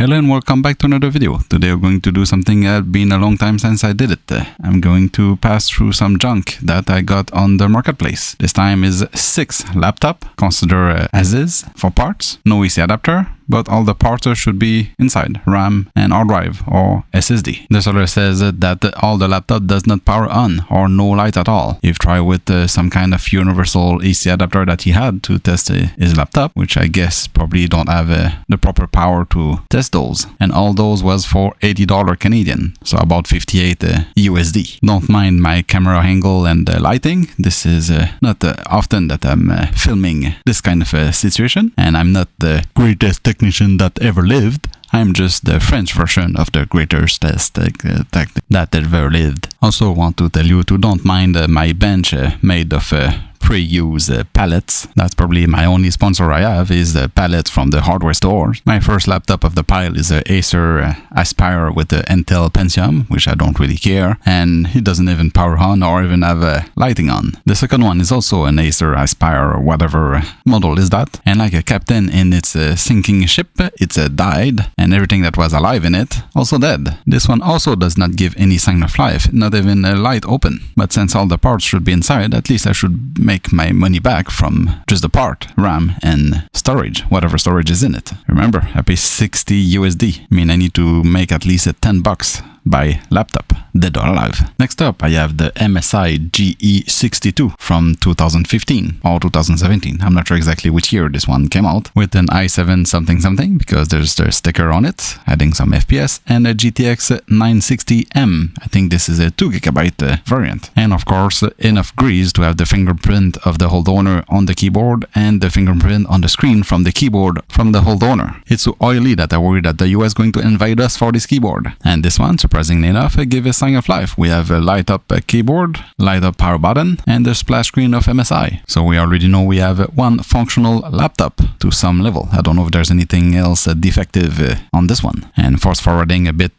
Hello and welcome back to another video. Today we're going to do something that been a long time since I did it. I'm going to pass through some junk that I got on the marketplace. This time is 6 laptop, consider as is for parts, no EC adapter, but all the parts should be inside, RAM and hard drive or SSD. The seller says that all the laptop does not power on or no light at all. You've tried with some kind of universal EC adapter that he had to test his laptop, which I guess probably don't have the proper power to test those. And all those was for $80 Canadian, so about 58 USD. Don't mind my camera angle and lighting. This is not often that I'm filming this kind of a situation, and I'm not the greatest technician that ever lived. I'm just the French version of the greatest tech that ever lived. Also want to tell you to don't mind my bench made of pre-used pallets. That's probably my only sponsor I have, is the pallets from the hardware stores. My first laptop of the pile is a Acer Aspire with the Intel Pentium, which I don't really care, and it doesn't even power on or even have lighting on. The second one is also an Acer Aspire or whatever model is that, and like a captain in its sinking ship, it's died, and everything that was alive in it also dead. This one also does not give any sign of life, not even a light open. But since all the parts should be inside, at least I should make my money back from just the part, RAM and storage, whatever storage is in it. Remember, I pay 60 USD. I mean, I need to make at least $10 by laptop, dead or alive. Next up, I have the MSI GE62 from 2015 or 2017. I'm not sure exactly which year this one came out, with an i7 something something, because there's the sticker on it, adding some FPS, and a GTX 960M. I think this is a 2GB variant. And of course, enough grease to have the fingerprint of the hold owner on the keyboard and the fingerprint on the screen from the keyboard from the hold owner. It's so oily that I worry that the US is going to invade us for this keyboard. And this one, surprisingly enough, give a sign of life. We have a light up keyboard, light up power button, and the splash screen of MSI. So we already know we have one functional laptop to some level. I don't know if there's anything else defective on this one. And fast forwarding a bit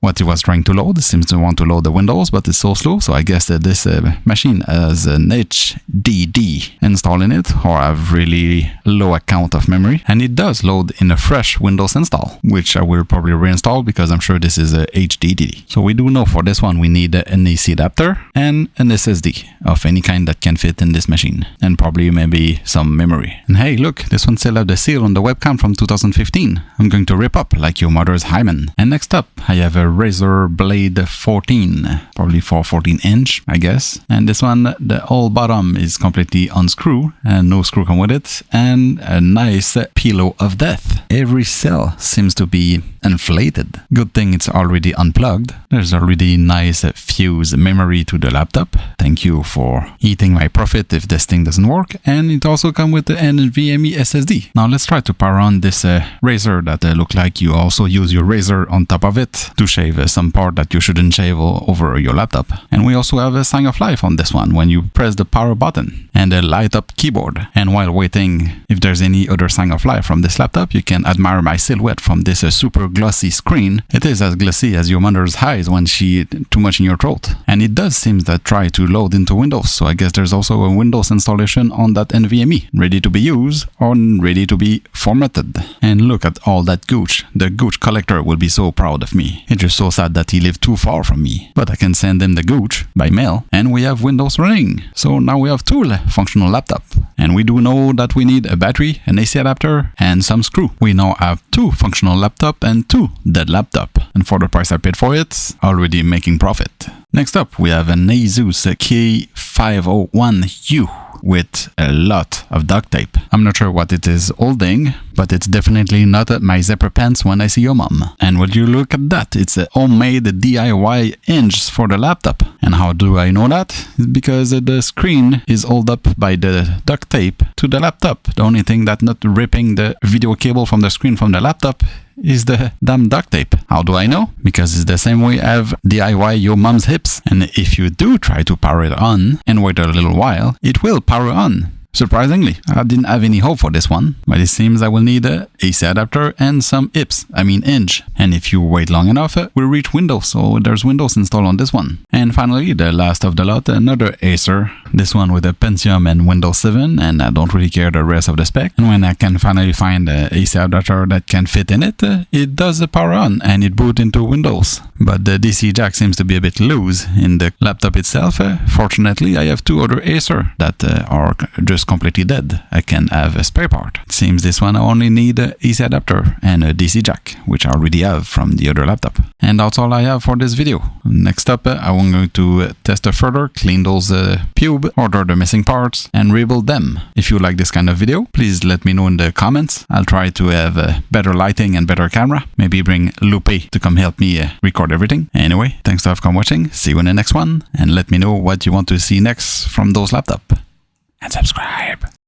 what it was trying to load. It seems to want to load the Windows, but it's so slow. So I guess that this machine has an HDD installed in it, or have really low account of memory. And it does load in a fresh Windows install, which I will probably reinstall because I'm sure this is a HDD. So we do know for this one we need an AC adapter and an SSD of any kind that can fit in this machine, and probably maybe some memory. And hey, look, this one still have the seal on the webcam from 2015. I'm going to rip up like your mother's hymen. And next up, I have a Razer Blade 14, probably for 14-inch, I guess. And this one, the whole bottom is completely unscrewed and no screw come with it, and a nice pillow of death. Every cell seems to be inflated. Good thing it's already unplugged. There's already nice fuse memory to the laptop. Thank you for eating my profit if this thing doesn't work. And it also comes with the NVMe SSD. Now let's try to power on this Razer that look like you also use your Razer on top of it to shave some part that you shouldn't shave over your laptop. And we also have a sign of life on this one when you press the power button and a light up keyboard. And while waiting, if there's any other sign of life from this laptop, you can admire my silhouette from this super glossy screen. It is as glossy as your mother's eyes when she too much in your throat. And it does seem that try to load into Windows, so I guess there's also a Windows installation on that NVMe, ready to be used or ready to be formatted. And look at all that gooch. The gooch collector will be so proud of me. It's just so sad that he lived too far from me. But I can send him the gooch by mail, and we have Windows running. So now we have 2 functional laptops. And we do know that we need a battery, an AC adapter, and some screw. We now have 2 functional laptops and 2 dead laptop. And for the price I paid for it, already making profit. Next up, we have an Asus K501u with a lot of duct tape. I'm not sure what it is holding, but it's definitely not my zipper pants when I see your mom. And would you look at that? It's a homemade DIY hinge for the laptop. And how do I know that? It's because the screen is held up by the duct tape to the laptop. The only thing that's not ripping the video cable from the screen from the laptop is the damn duct tape. How do I know? Because it's the same way I have DIY your mom's hips. And if you do try to power it on and wait a little while, it will power on. Surprisingly, I didn't have any hope for this one, but it seems I will need a AC adapter and some hinge. And if you wait long enough, we'll reach Windows, so there's Windows installed on this one. And finally, the last of the lot, another Acer, this one with a Pentium and Windows 7, and I don't really care the rest of the spec. And when I can finally find a AC adapter that can fit in it, it does power on and it boot into Windows. But the DC jack seems to be a bit loose in the laptop itself. Fortunately, I have two other Acer that are just completely dead. I can have a spare part. It seems this one I only need a AC adapter and a DC jack, which I already have from the other laptop. And that's all I have for this video. Next up, I'm going to test further, clean those pubes, order the missing parts, and rebuild them. If you like this kind of video, please let me know in the comments. I'll try to have better lighting and better camera. Maybe bring Lupe to come help me record everything. Anyway, thanks for watching. See you in the next one, and let me know what you want to see next from those laptops. And subscribe.